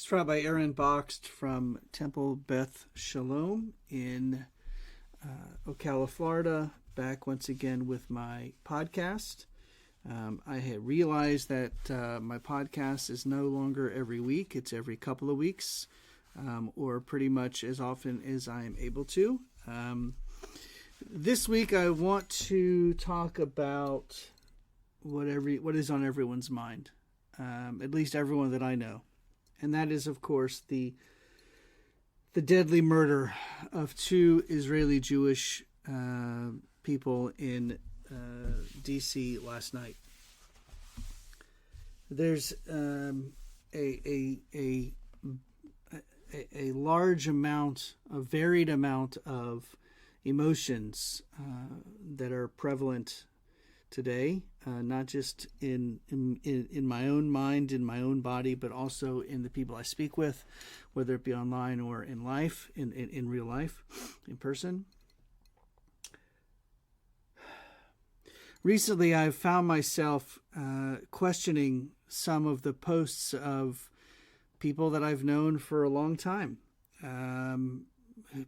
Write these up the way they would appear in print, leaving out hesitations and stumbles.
It's Rabbi Aaron Boxt from Temple Beth Shalom in Ocala, Florida, back once again with my podcast. I had realized that my podcast is no longer every week. It's every couple of weeks, or pretty much as often as I am able to. This week I want to talk about what is on everyone's mind, at least everyone that I know. And that is, of course, the deadly murder of two Israeli Jewish people in D.C. last night. There's a large amount, a varied amount of emotions that are prevalent today, not just in my own mind, in my own body, but also in the people I speak with, whether it be online or in life, in real life, in person. Recently, I've found myself questioning some of the posts of people that I've known for a long time,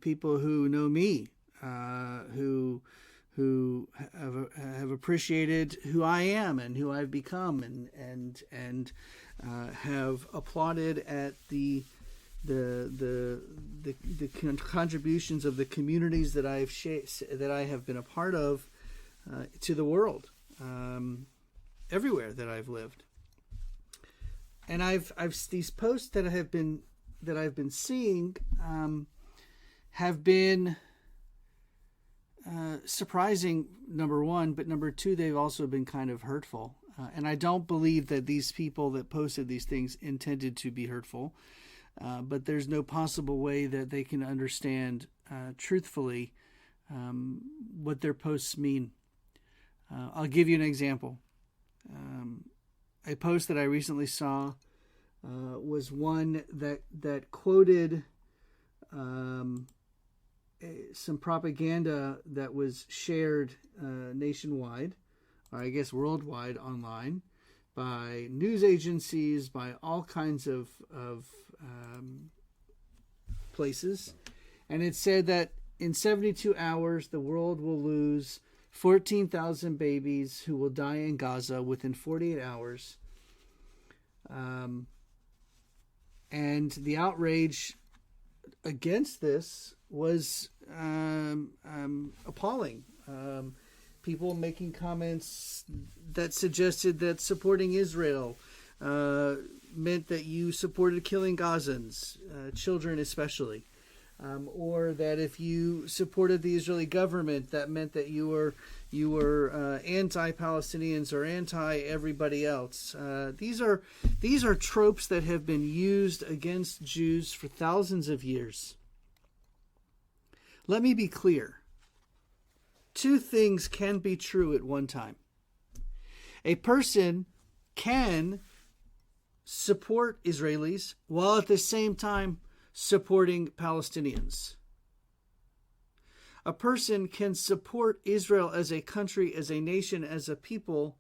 people who know me, who have appreciated who I am and who I've become, and have applauded at the contributions of the communities that I have been a part of to the world, everywhere that I've lived. And I've these posts that I've been seeing have been surprising, number one, but number two, they've also been kind of hurtful. And I don't believe that these people that posted these things intended to be hurtful, but there's no possible way that they can understand truthfully what their posts mean. I'll give you an example. A post that I recently saw was one that quoted some propaganda that was shared nationwide, or I guess worldwide, online, by news agencies, by all kinds of places. And it said that in 72 hours, the world will lose 14,000 babies who will die in Gaza within 48 hours. And the outrage against this was appalling. People making comments that suggested that supporting Israel meant that you supported killing Gazans, children especially. Or that if you supported the Israeli government, that meant that you were anti-Palestinians or anti-everybody else. These are tropes that have been used against Jews for thousands of years. Let me be clear. Two things can be true at one time. A person can support Israelis while at the same time supporting Palestinians. A person can support Israel as a country, as a nation, as a people,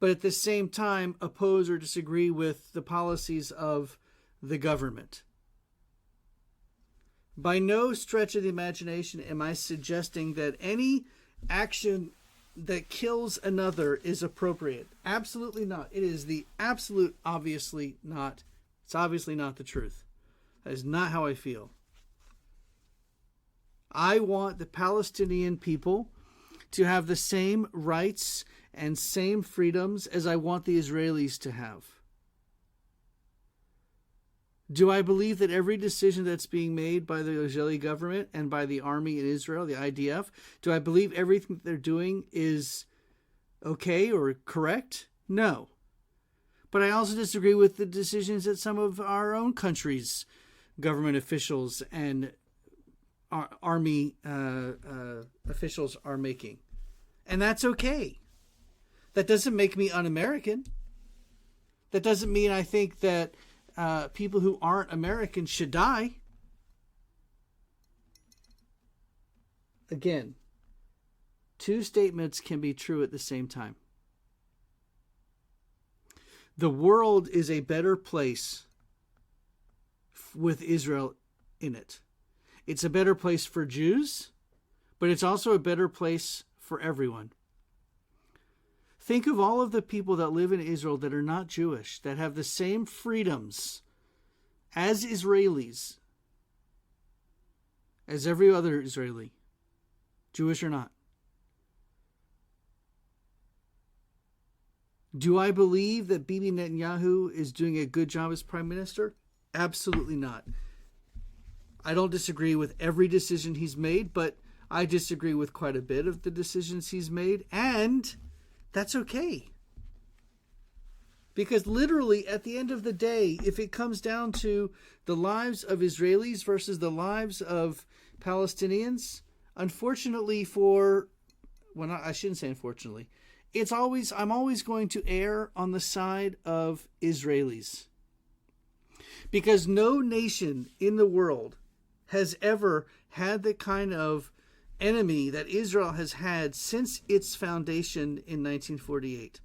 but at the same time oppose or disagree with the policies of the government. By no stretch of the imagination am I suggesting that any action that kills another is appropriate. Absolutely not. It is the absolute, obviously not. It's obviously not the truth. That is not how I feel. I want the Palestinian people to have the same rights and same freedoms as I want the Israelis to have. Do I believe that every decision that's being made by the Israeli government and by the army in Israel, the IDF, do I believe everything that they're doing is okay or correct? No. But I also disagree with the decisions that some of our own countries' government officials and army officials are making. And that's okay. That doesn't make me un-American. That doesn't mean I think that people who aren't American should die. Again, two statements can be true at the same time. The world is a better place with Israel in it. It's a better place for Jews, but it's also a better place for everyone. Think of all of the people that live in Israel that are not Jewish, that have the same freedoms as Israelis, as every other Israeli, Jewish or not. Do I believe that Bibi Netanyahu is doing a good job as prime minister? Absolutely not. I don't disagree with every decision he's made, but I disagree with quite a bit of the decisions he's made, and that's okay. Because literally, at the end of the day, if it comes down to the lives of Israelis versus the lives of Palestinians, unfortunately I shouldn't say unfortunately, I'm always going to err on the side of Israelis. Because no nation in the world has ever had the kind of enemy that Israel has had since its foundation in 1948.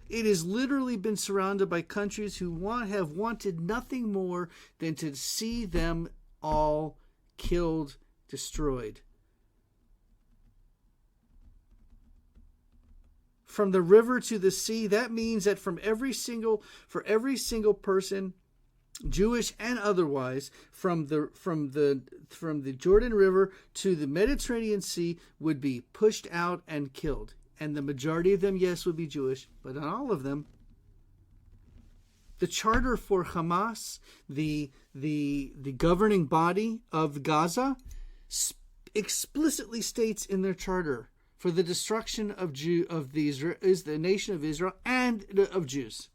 It has literally been surrounded by countries who have wanted nothing more than to see them all killed, destroyed. From the river to the sea, that means that for every single person, Jewish and otherwise, from the Jordan River to the Mediterranean Sea, would be pushed out and killed. And the majority of them, yes, would be Jewish, but not all of them. The charter for Hamas, the governing body of Gaza, explicitly states in their charter for the destruction of the nation of Israel and of Jews.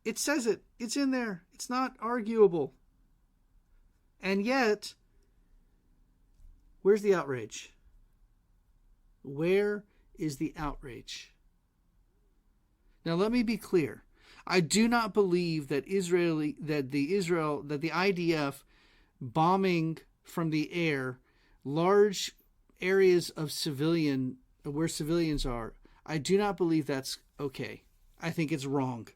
It says it. It's in there. It's not arguable. And yet, where's the outrage? Where is the outrage? Now let me be clear. I do not believe that the IDF bombing from the air large areas of where civilians are. I do not believe that's okay. I think it's wrong.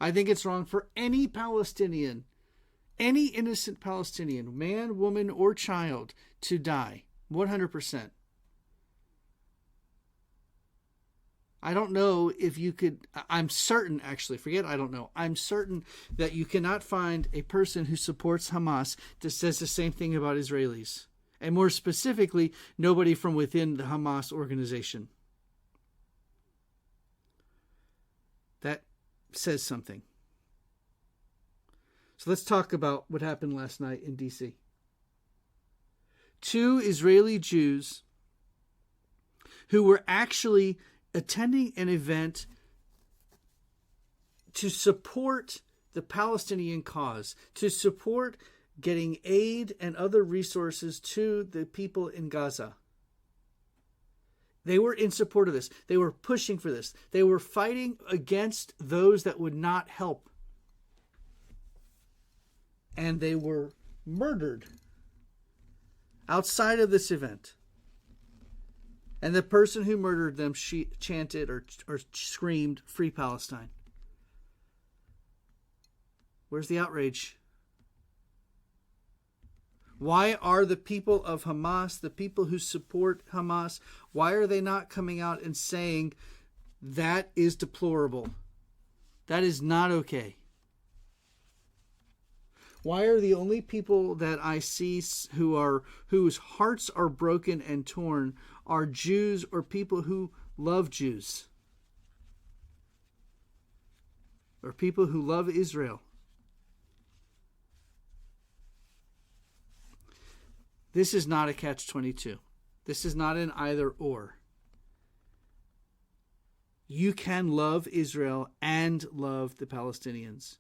I think it's wrong for any Palestinian, any innocent Palestinian, man, woman, or child, to die. 100%. I don't know if you could, I'm certain, actually, forget I don't know. I'm certain that you cannot find a person who supports Hamas that says the same thing about Israelis. And more specifically, nobody from within the Hamas organization. That says something. So let's talk about what happened last night in D.C. 2 Israeli Jews who were actually attending an event to support the Palestinian cause, to support getting aid and other resources to the people in Gaza. They were in support of this. They were pushing for this. They were fighting against those that would not help. And they were murdered outside of this event. And the person who murdered them chanted or screamed, "Free Palestine." Where's the outrage? Why are the people of Hamas, the people who support Hamas, why are they not coming out and saying that is deplorable? That is not okay. Why are the only people that I see whose hearts are broken and torn are Jews or people who love Jews? Or people who love Israel? This is not a catch-22. This is not an either-or. You can love Israel and love the Palestinians.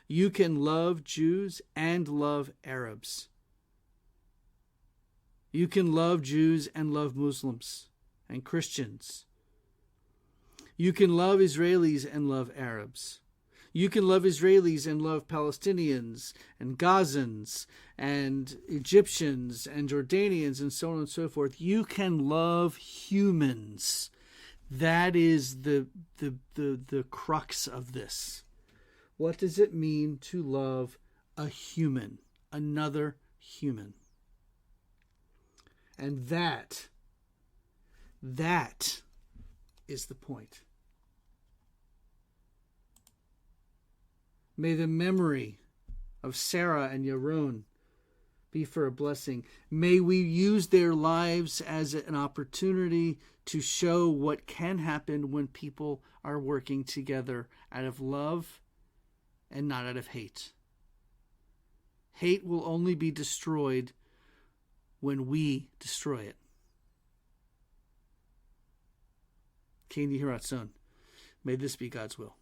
You can love Jews and love Arabs. You can love Jews and love Muslims and Christians. You can love Israelis and love Arabs. You can love Israelis and love Palestinians and Gazans and Egyptians and Jordanians and so on and so forth. You can love humans. That is the crux of this. What does it mean to love a human, another human? And that is the point. May the memory of Sarah and Yaron be for a blessing. May we use their lives as an opportunity to show what can happen when people are working together out of love and not out of hate. Hate will only be destroyed when we destroy it. Kein Yihiratzon. May this be God's will.